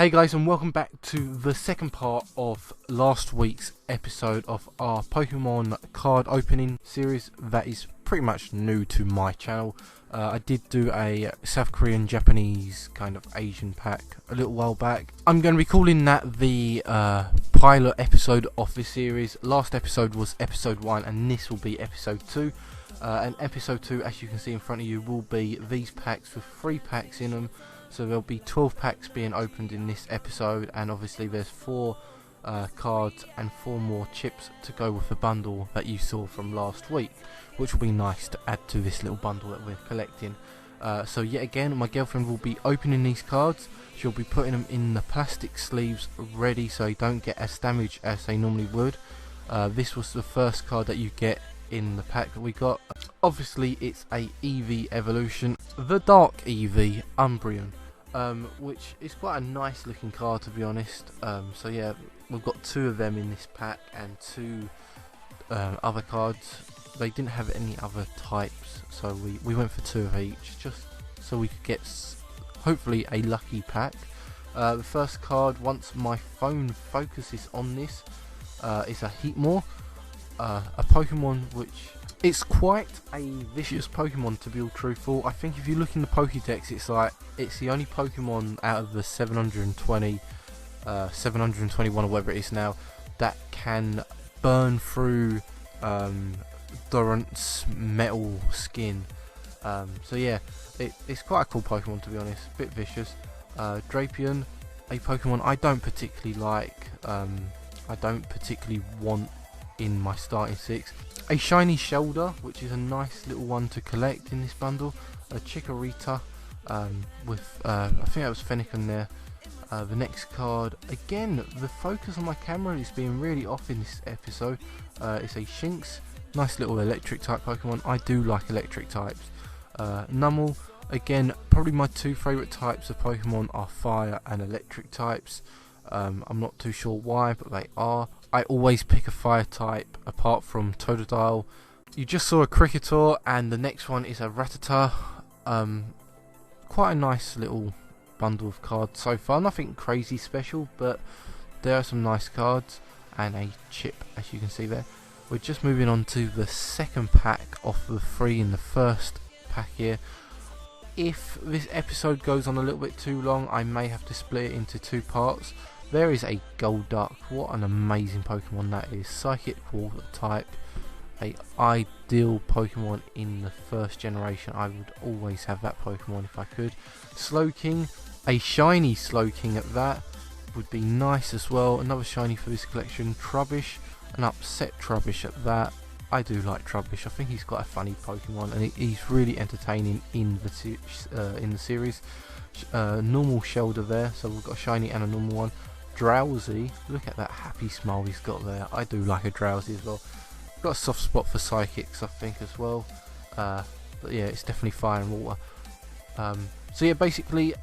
Hey guys, and welcome back to the second part of last week's episode of our Pokemon card opening series that is pretty much new to my channel. I did do a South Korean, Japanese kind of Asian pack a little while back. I'm going to be calling that the pilot episode of this series. Last episode was episode 1 and this will be episode 2. And episode 2, as you can see in front of you, will be these packs with 3 packs in them. So there'll be 12 packs being opened in this episode, and obviously there's 4 cards and 4 more chips to go with the bundle that you saw from last week, which will be nice to add to this little bundle that we're collecting. So yet again, my girlfriend will be opening these cards. She'll be putting them in the plastic sleeves ready so they don't get as damaged as they normally would. This was the first card that you get in the pack that we got. Obviously it's a EV evolution, the Dark EV Umbreon. Which is quite a nice looking card, to be honest. So yeah, we've got 2 of them in this pack and 2 other cards. They didn't have any other types, so we went for 2 of each, just so we could get hopefully a lucky pack. The first card, once my phone focuses on this, is a Heatmor, a Pokemon which it's quite a vicious Pokemon, to be all truthful. I think if you look in the Pokédex, it's the only Pokemon out of the 720, 721 or whatever it is now, that can burn through Durant's metal skin. So yeah, it's quite a cool Pokemon, to be honest. A bit vicious. Drapion, a Pokemon I don't particularly like. I don't particularly want in my starting 6. A shiny Shellder, which is a nice little one to collect in this bundle. A Chikorita with I think that was Fennekin there. The next card, again the focus on my camera is being really off in this episode. It's a Shinx, nice little electric type Pokemon. I do like electric types. Numel, again probably my 2 favourite types of Pokemon are fire and electric types. I'm not too sure why, but they are. I always pick a fire type apart from Totodile. You just saw a Cricketor, and the next one is a Rattata. Quite a nice little bundle of cards so far. Nothing crazy special, but there are some nice cards and a chip, as you can see there. We're just moving on to the second pack of the 3 in the first pack here. If this episode goes on a little bit too long, I may have to split it into 2 parts. There is a Golduck. What an amazing Pokemon that is. Psychic Water type. A ideal Pokemon in the first generation. I would always have that Pokemon if I could. Slowking. A shiny Slowking at that would be nice as well. Another shiny for this collection. Trubbish. An upset Trubbish at that. I do like Trubbish. I think he's got a funny Pokemon and he's really entertaining in the series. Normal Shellder there. So we've got a shiny and a normal one. Drowsy, look at that happy smile he's got there. I do like a Drowsy as well. Got a soft spot for psychics, I think, as well. But yeah, it's definitely fire and water. So yeah, basically,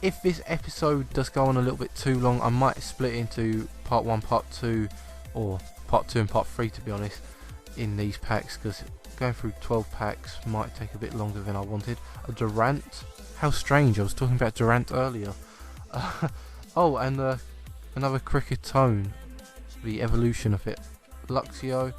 if this episode does go on a little bit too long, I might split into part 1, part 2, or part 2 and part 3, to be honest, in these packs, because going through 12 packs might take a bit longer than I wanted. A Durant, how strange, I was talking about Durant earlier. Oh, and another Cricketone, the evolution of it, Luxio.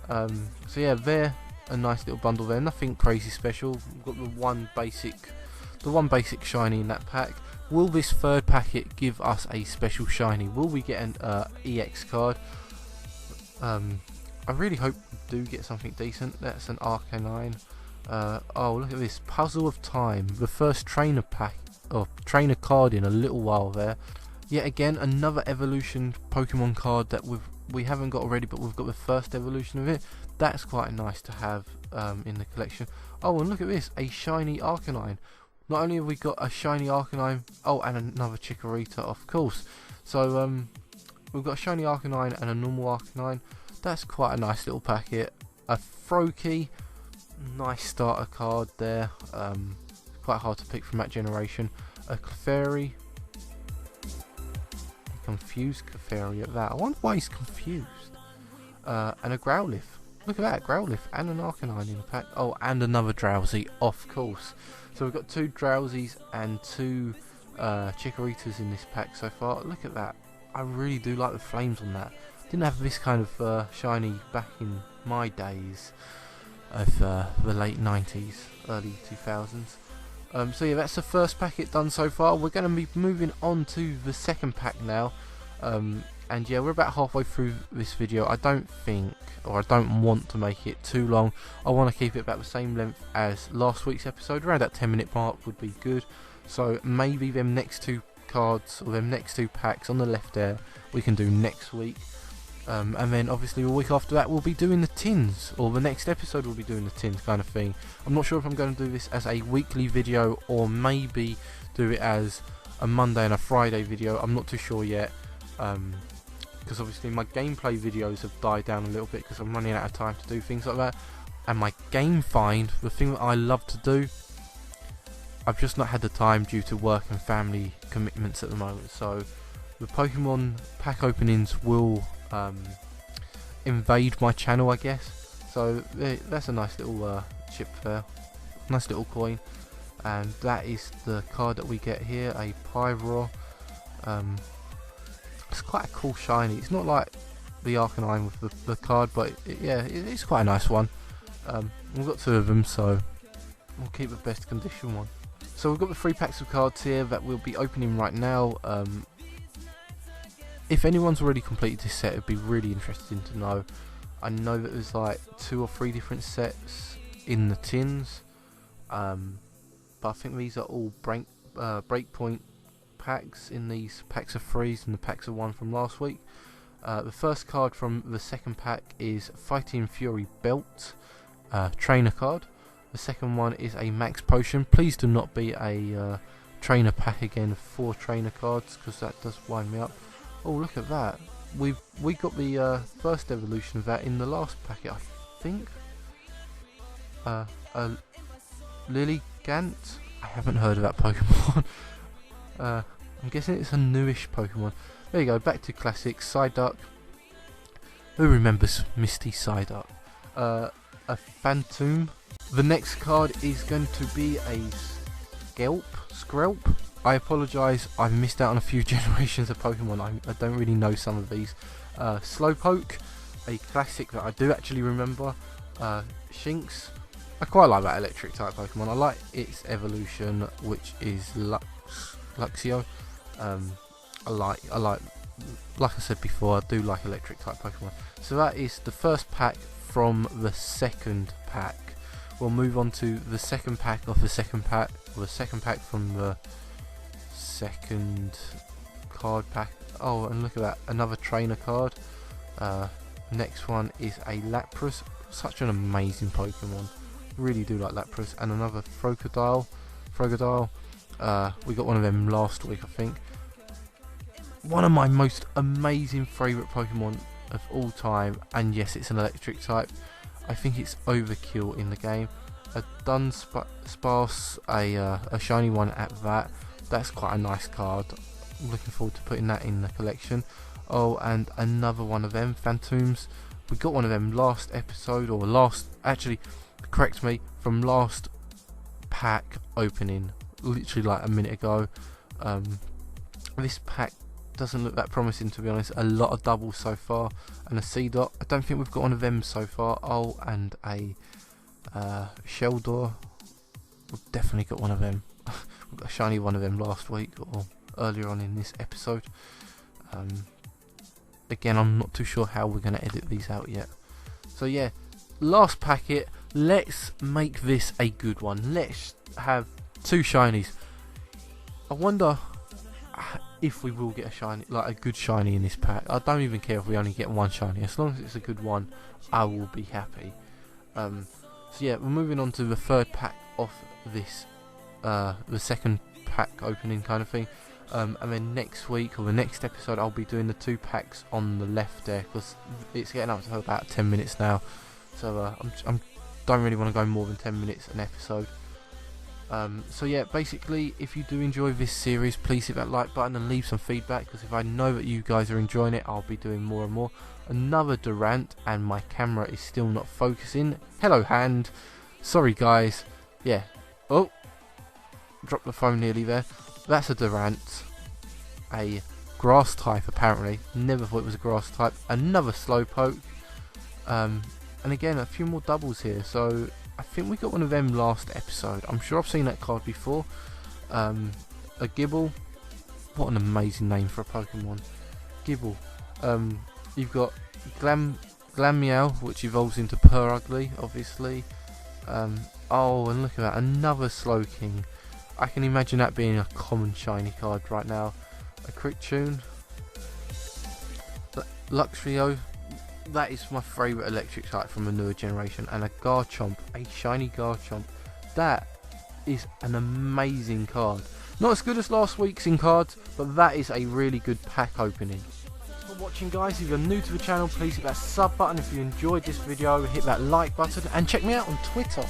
So yeah, they're a nice little bundle there. Nothing crazy special. We've got the one basic shiny in that pack. Will this third packet give us a special shiny? Will we get an EX card? I really hope we do get something decent. That's an Arcanine. Oh, look at this, Puzzle of Time, the first trainer pack, or trainer card in a little while there. Yet again, another evolution Pokemon card that we haven't got already, but we've got the first evolution of it. That's quite nice to have in the collection. Oh, and look at this, a shiny Arcanine. Not only have we got a shiny Arcanine, oh, and another Chikorita, of course. So we've got a shiny Arcanine and a normal Arcanine. That's quite a nice little packet. A Froakie, nice starter card there. Quite hard to pick from that generation. A Clefairy. Confused Clefairy at that. I wonder why he's confused. And a Growlithe. Look at that, Growlithe and an Arcanine in the pack. Oh, and another Drowsy, of course. So we've got 2 Drowsies and 2 Chikoritas in this pack so far. Look at that. I really do like the flames on that. Didn't have this kind of shiny back in my days of the late 90s, early 2000s. So yeah, that's the first packet done so far. We're going to be moving on to the second pack now. And yeah, we're about halfway through this video. I don't think, or I don't want to make it too long. I want to keep it about the same length as last week's episode. Around that 10-minute mark would be good. So maybe them next two cards, or them next two packs on the left there, we can do next week. And then obviously a week after that we'll be doing the tins, or the next episode we'll be doing the tins kind of thing. I'm not sure if I'm going to do this as a weekly video or maybe do it as a Monday and a Friday video. I'm not too sure yet, because obviously my gameplay videos have died down a little bit because I'm running out of time to do things like that. And my game find, the thing that I love to do, I've just not had the time due to work and family commitments at the moment. So the Pokemon pack openings will invade my channel, I guess. So that's a nice little chip there, nice little coin, and that is the card that we get here, a Pyro. It's quite a cool shiny. It's not like the Arcanine with the card, but it's quite a nice one. We've got two of them, so we'll keep the best condition one. So we've got the 3 packs of cards here that we'll be opening right now. If anyone's already completed this set, it'd be really interesting to know. I know that there's like 2 or 3 different sets in the tins, but I think these are all breakpoint packs in these packs of 3s and the packs of 1 from last week. The first card from the second pack is Fighting Fury Belt, trainer card. The second one is a Max Potion. Please do not be a trainer pack again of 4 trainer cards, because that does wind me up. Oh, look at that. We got the first evolution of that in the last packet, I think. Lilligant? I haven't heard of that Pokemon. I'm guessing it's a newish Pokemon. There you go, back to classics. Psyduck. Who remembers Misty Psyduck? A Phantom. The next card is going to be a Skrelp. I apologise, I've missed out on a few generations of Pokemon. I don't really know some of these. Slowpoke, a classic that I do actually remember. Shinx. I quite like that electric type Pokemon. I like its evolution, which is Luxio. I like, like I said before, I do like electric type Pokemon. So that is the first pack from the second pack. We'll move on to the second pack of the second pack, or the second pack from the second card pack. Oh, and look at that, another trainer card. Next one is a Lapras, such an amazing Pokemon. Really do like Lapras. And another Frogadier. We got one of them last week, I think. One of my most amazing favourite Pokemon of all time, and yes, it's an electric type. I think it's overkill in the game. A Dunsparce, a shiny one at that. That's quite a nice card. I'm looking forward to putting that in the collection. Oh, and another one of them, Phantoms. We got one of them last episode, or actually, correct me, from last pack opening, literally like a minute ago. This pack doesn't look that promising, to be honest. A lot of doubles so far, and a Seedot. I don't think we've got one of them so far. Oh, and a Sheldor. We've definitely got one of them. We got a shiny one of them last week, or earlier on in this episode. Again, I'm not too sure how we're going to edit these out yet. So yeah, last packet. Let's make this a good one. Let's have 2 shinies. I wonder if we will get a shiny, like a good shiny in this pack. I don't even care if we only get 1 shiny. As long as it's a good one, I will be happy. So yeah, we're moving on to the third pack of this, the second pack opening kind of thing. And then next week, or the next episode, I'll be doing the 2 packs on the left there, because it's getting up to about 10 minutes now. So I don't really want to go more than 10 minutes an episode. So yeah, basically, if you do enjoy this series, please hit that like button and leave some feedback, because if I know that you guys are enjoying it, I'll be doing more and more. Another Durant, and my camera is still not focusing. Hello, hand. Sorry, guys. Yeah. Oh, dropped the phone nearly there. That's a Durant, a grass type apparently, never thought it was a grass type, another Slowpoke, and again a few more doubles here, so I think we got one of them last episode. I'm sure I've seen that card before. A Gible, what an amazing name for a Pokemon, Gible. You've got Glameow, which evolves into Purugly, obviously. Oh, and look at that, another Slowking. I can imagine that being a common shiny card right now. A Cricketune, Luxrio, that is my favourite electric type from a newer generation, and a Garchomp, a shiny Garchomp. That is an amazing card. Not as good as last week's in cards, but that is a really good pack opening. Thanks for watching, guys. If you're new to the channel, please hit that sub button. If you enjoyed this video, hit that like button, and check me out on Twitter.